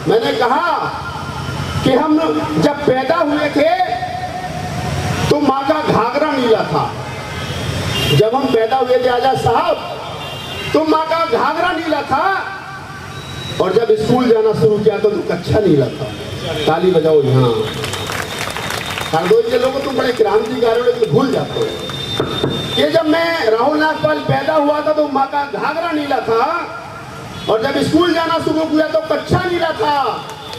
मैंने कहा कि हम जब पैदा हुए थे तो माँ का घाघरा नीला था। जब हम पैदा हुए थे आजाद साहब तो माँ का घाघरा नीला था, और जब स्कूल जाना शुरू किया तो कच्छा नीला था। ताली बजाओ यहाँ। हरदोई के लोगों तुम बड़े क्रांतिकारी हो, लेकिन भूल जाते हो कि जब मैं राहुल नागपाल पैदा हुआ था तो माँ का घाघरा नीला था, और जब स्कूल जाना शुरू किया तो कच्छा नीला था,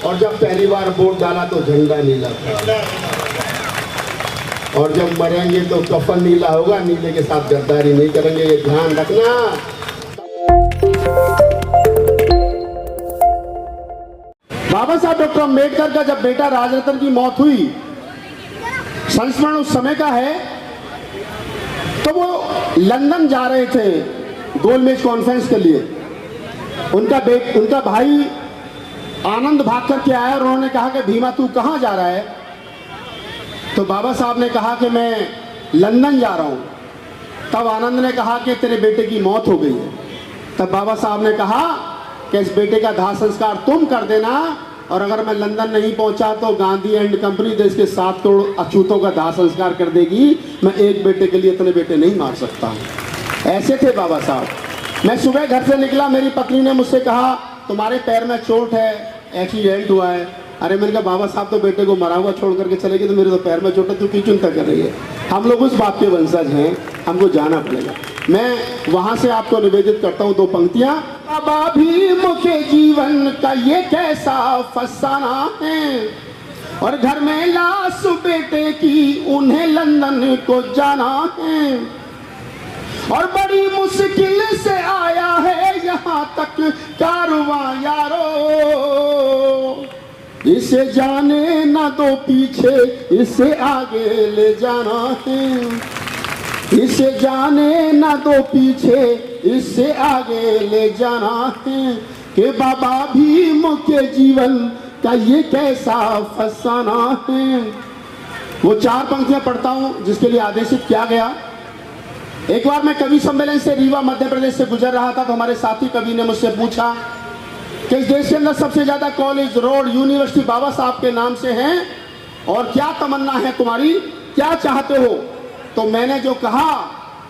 और जब पहली बार वोट डाला तो झंडा नीला था, और जब मरेंगे तो कफन नीला होगा। नीले के साथ गद्दारी नहीं करेंगे, ये ध्यान रखना। बाबा साहब डॉक्टर अम्बेडकर का जब बेटा राजरत्न की मौत हुई, संस्मरण उस समय का है, तो वो लंदन जा रहे थे गोलमेज कॉन्फ्रेंस के लिए। उनका भाई आनंद भाग करके आया और उन्होंने कहा कि भीमा तू कहाँ जा रहा है? तो बाबा साहब ने कहा कि मैं लंदन जा रहा हूँ। तब आनंद ने कहा कि तेरे बेटे की मौत हो गई है। तब बाबा साहब ने कहा कि इस बेटे का दाह संस्कार तुम कर देना, और अगर मैं लंदन नहीं पहुंचा तो गांधी एंड कंपनी देश के 7 करोड़ अछूतों का दाह संस्कार कर देगी। मैं एक बेटे के लिए इतने बेटे नहीं मार सकता। ऐसे थे बाबा साहब। मैं सुबह घर से निकला, मेरी पत्नी ने मुझसे कहा तुम्हारे पैर में चोट है, एक्सीडेंट हुआ है। अरे मैंने कहा बाबा साहब तो बेटे को मरा हुआ छोड़ करके चले गए, तो मेरे तो पैर में चोट है, तू क्यों चिंता कर रही है? हम लोग उस बाप के वंशज हैं, हमको जाना पड़ेगा। मैं वहां से आपको निवेदित करता हूं 2 पंक्तियां। बाबा भीम के जीवन का ये कैसा फसाना है, और घर में लाश बेटे की उन्हें लंदन को जाना है, और बड़ी मुश्किल से आया है यहाँ तक कारवां यारो। इसे जाने ना दो पीछे, इसे आगे ले जाना है। इसे जाने ना दो पीछे, इससे आगे ले जाना है, कि बाबा भीम के जीवन का ये कैसा फसाना है। वो 4 पंक्तियां पढ़ता हूं जिसके लिए आदेशित किया गया। एक बार मैं कवि सम्मेलन से रीवा मध्य प्रदेश से गुजर रहा था, तो हमारे साथी कवि ने मुझसे पूछा कि इस देश के अंदर सबसे ज्यादा कॉलेज, रोड, यूनिवर्सिटी बाबा साहब के नाम से हैं, और क्या तमन्ना है तुम्हारी, क्या चाहते हो? तो मैंने जो कहा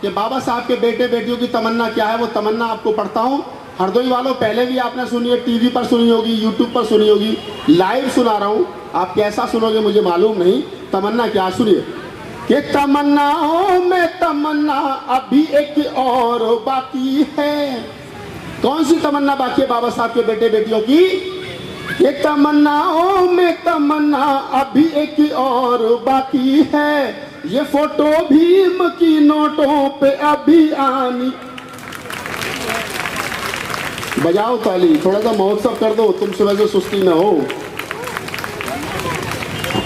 कि बाबा साहब के बेटे बेटियों की तमन्ना क्या है, वो तमन्ना आपको पढ़ता हूं। हरदोई वालों पहले भी आपने सुनी है, टीवी पर सुनी होगी, यूट्यूब पर सुनी होगी, लाइव सुना रहा हूं। आप कैसा सुनोगे मुझे मालूम नहीं। तमन्ना क्या, सुनिए कि तमन्नाओं में तमन्ना अभी एक और बाकी है। कौन सी तमन्ना बाकी है बाबा साहब के बेटे बेटियों की? ये तमन्नाओं में तमन्ना अभी एक और बाकी है, ये फोटो भीम की नोटों पे अभी आनी। बजाओ ताली, थोड़ा सा महोत्सव कर दो, तुम सुबह से सुस्ती में हो।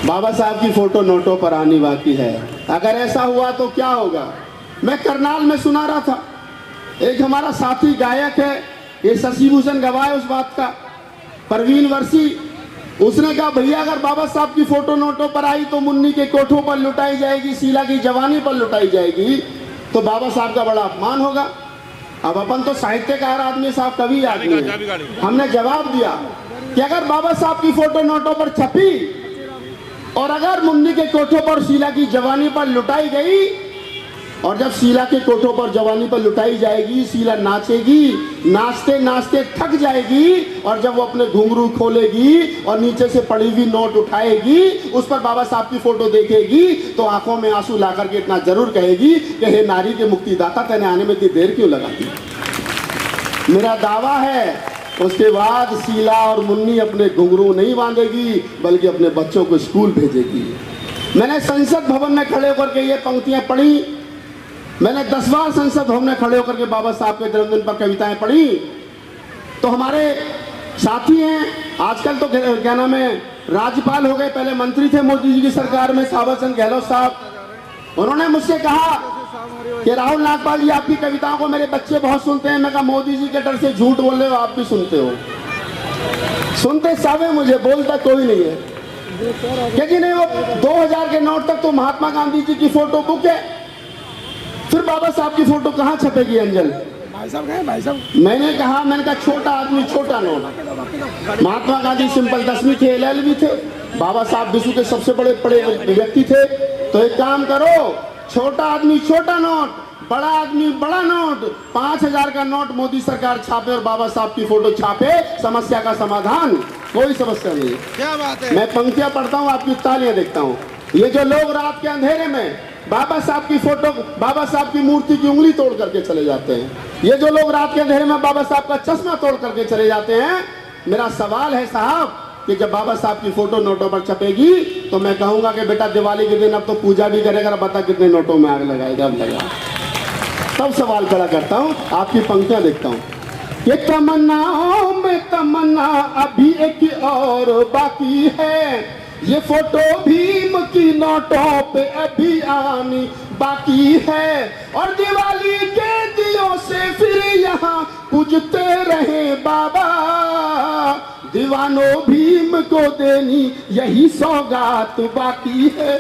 बाबा साहब की फोटो नोटों पर आनी बाकी है। अगर ऐसा हुआ तो क्या होगा? मैं करनाल में सुना रहा था, एक हमारा साथी गायक है, ये शशि भूषण गवाह है उस बात का, परवीन वर्षी। उसने कहा भैया अगर बाबा साहब की फोटो नोटों पर आई तो मुन्नी के कोठों पर लुटाई जाएगी, शीला की जवानी पर लुटाई जाएगी, तो बाबा साहब का बड़ा अपमान होगा। अब अपन तो साहित्यकार आदमी साहब, कवि आदमी है। हमने जवाब दिया कि अगर बाबा साहब की फोटो नोटों पर छपी और अगर मुन्नी के कोठों पर शीला की जवानी पर लुटाई गई, और जब शीला के कोठों पर जवानी पर लुटाई जाएगी, शीला नाचेगी, नाचते नाचते थक जाएगी, और जब वो अपने घुंघरू खोलेगी और नीचे से पड़ी हुई नोट उठाएगी, उस पर बाबा साहब की फोटो देखेगी, तो आंखों में आंसू ला करके इतना जरूर कहेगी कि हे नारी के मुक्तिदाता, तेने आने में इतनी देर क्यों लगा दी? मेरा दावा है उसके बाद शीला और मुन्नी अपने घुंघरू नहीं बांधेगी, बल्कि अपने बच्चों को स्कूल भेजेगी। मैंने संसद भवन में खड़े होकर के ये पंक्तियां पढ़ी। मैंने 10 बार संसद भवन में खड़े होकर के बाबा साहब के जन्मदिन पर कविताएं पढ़ी। तो हमारे साथी हैं, आजकल तो क्या नाम है, राज्यपाल हो गए, पहले मंत्री थे मोदी जी की सरकार में, थावर चंद गहलोत साहब। उन्होंने मुझसे कहा कि राहुल नागपाल जी आपकी कविताओं को मेरे बच्चे बहुत सुनते हैं। मैं कहा मोदी जी के डर से झूठ बोल रहे हो, आप भी सुनते हो। सुनते सब है, मुझे बोलता कोई नहीं है। क्योंकि नहीं, वो 2000 के नोट तक तो महात्मा गांधी जी की फोटो बुक है, फिर बाबा साहब की फोटो कहाँ छपेगी अंजल? भाई साहब गए भाई साहब। मैंने कहा छोटा आदमी छोटा नोट। महात्मा गांधी सिंपल 10वीं थे, LLB थे, बाबा साहब विश्व के सबसे बड़े व्यक्ति थे। तो एक काम करो, छोटा आदमी छोटा नोट, बड़ा आदमी बड़ा नोट, 5000 का नोट मोदी सरकार छापे और बाबा साहब की फोटो छापे, समस्या का समाधान, कोई समस्या नहीं है। क्या बात है। मैं पंक्तियां पढ़ता हूँ, आपकी तालियां देखता हूँ। ये जो लोग रात के अंधेरे में बाबा साहब की फोटो, बाबा साहब की मूर्ति की उंगली तोड़ करके चले जाते हैं, ये जो लोग रात के अंधेरे में बाबा साहब का चश्मा तोड़ करके चले जाते हैं, मेरा सवाल है साहब कि जब बाबा साहब की फोटो नोटों पर छपेगी तो मैं कहूंगा कि बेटा दिवाली के दिन अब तो पूजा भी करेगा, बता कितने नोटों में आग लगाएगा। अब लगा तब सवाल खड़ा करता हूं, आपकी पंक्तियां देखता हूं। ये तमन्नाओं में तमन्ना अभी एक और बाकी है, ये फोटो भीम की नोटों पे अभी आनी बाकी है, और दिवाली के दियों से फिर यहाँ पूजते रहे बाबा, दीवानों भीम को देनी यही सौगात बाकी है।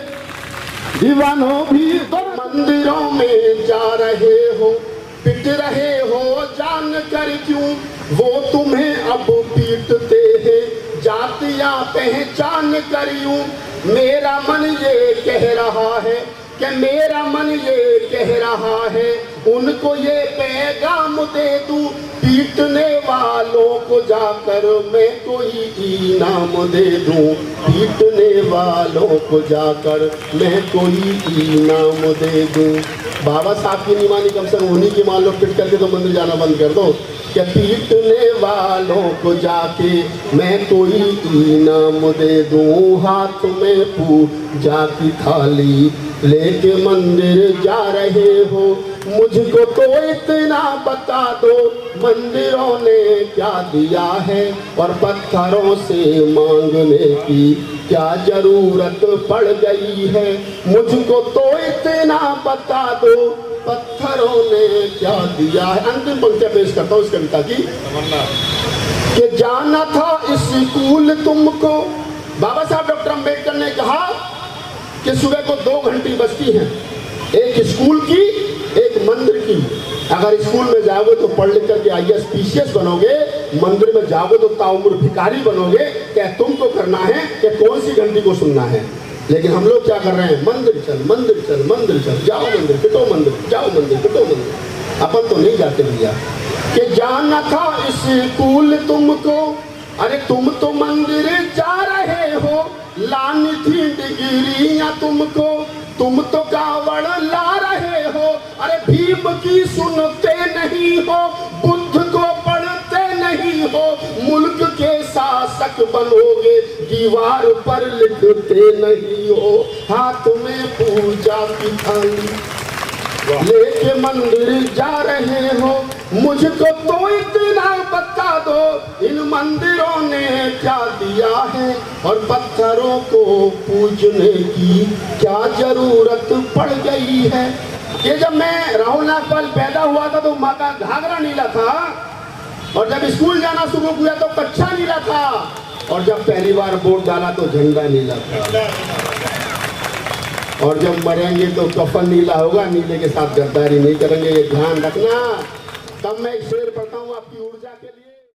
दीवानों भी तो मंदिरों में जा रहे हो, पिट रहे हो जान कर क्यों, वो तुम्हें अब पीटते हैं जातियां पहचान कर यूं। मेरा मन ये कह रहा है कि मेरा मन ये कह रहा है, उनको ये पैगाम दे दूं, पीटने वालों को जाकर मैं कोई इनाम दे दूं, पीटने वालों को जाकर मैं कोई इनाम दे दूं। बाबा साहब की नहीं मानी, कम से कम उन्हीं की मान लो, पिट करके तो मंदिर जाना बंद कर दो। कि पीटने वालों को जाके मैं कोई इनाम दे दूं, हाथ में पूजा की थाली लेके मंदिर जा रहे हो, मुझको तो इतना बता दो मंदिरों ने क्या दिया है, और पत्थरों से मांगने की क्या जरूरत पड़ गई है, मुझको तो इतना बता दो पत्थरों ने क्या दिया है। अंतिम पंक्तियां पेश करता हूँ इस कविता की। कि जाना था स्कूल तुमको, बाबा साहब डॉक्टर अम्बेडकर ने कहा कि सुबह को 2 घंटी बजती हैं, एक स्कूल की एक मंदिर की। अगर स्कूल में जाओगे तो पढ़ लिख करके IAS PCS बनोगे, मंदिर में जाओगे तो ताउम्र भिखारी बनोगे। क्या तुमको करना है कि कौन सी घंटी को सुनना है? लेकिन हम लोग क्या कर रहे हैं, मंदिर चल मंदिर चल मंदिर चल, जाओ मंदिर पिटो मंदिर, जाओ मंदिर पिटो मंदिर। अपन तो नहीं जाते भैया। कि जाना था स्कूल तुमको, अरे तुम तो मंदिर जा रहे हो, लानी थी डिग्रियां तुमको, तुम तो कावड़ ला रहे हो, अरे भीम की सुनते नहीं हो, बुद्ध को पढ़ते नहीं हो, मुल्क के शासक बनोगे दीवार पर लिखते नहीं हो, हाथ में पूजा की थाली लेके मंदिर जा रहे हो, मुझको तो इतना बता दो इन मंदिरों ने क्या दिया है, और पत्थरों को पूजने की क्या जरूरत पड़ गई है। ये जब मैं राहुल नागपाल पैदा हुआ था तो माँ का घाघरा नीला था, और जब स्कूल जाना शुरू किया तो कच्छा नीला था, और जब पहली बार वोट डाला तो झंडा नीला था, और जब मरेंगे तो कफन नीला होगा, नीले के साथ गद्दारी नहीं करेंगे, ये ध्यान रखना। तब मैं एक शेर पढ़ता हूँ आपकी ऊर्जा के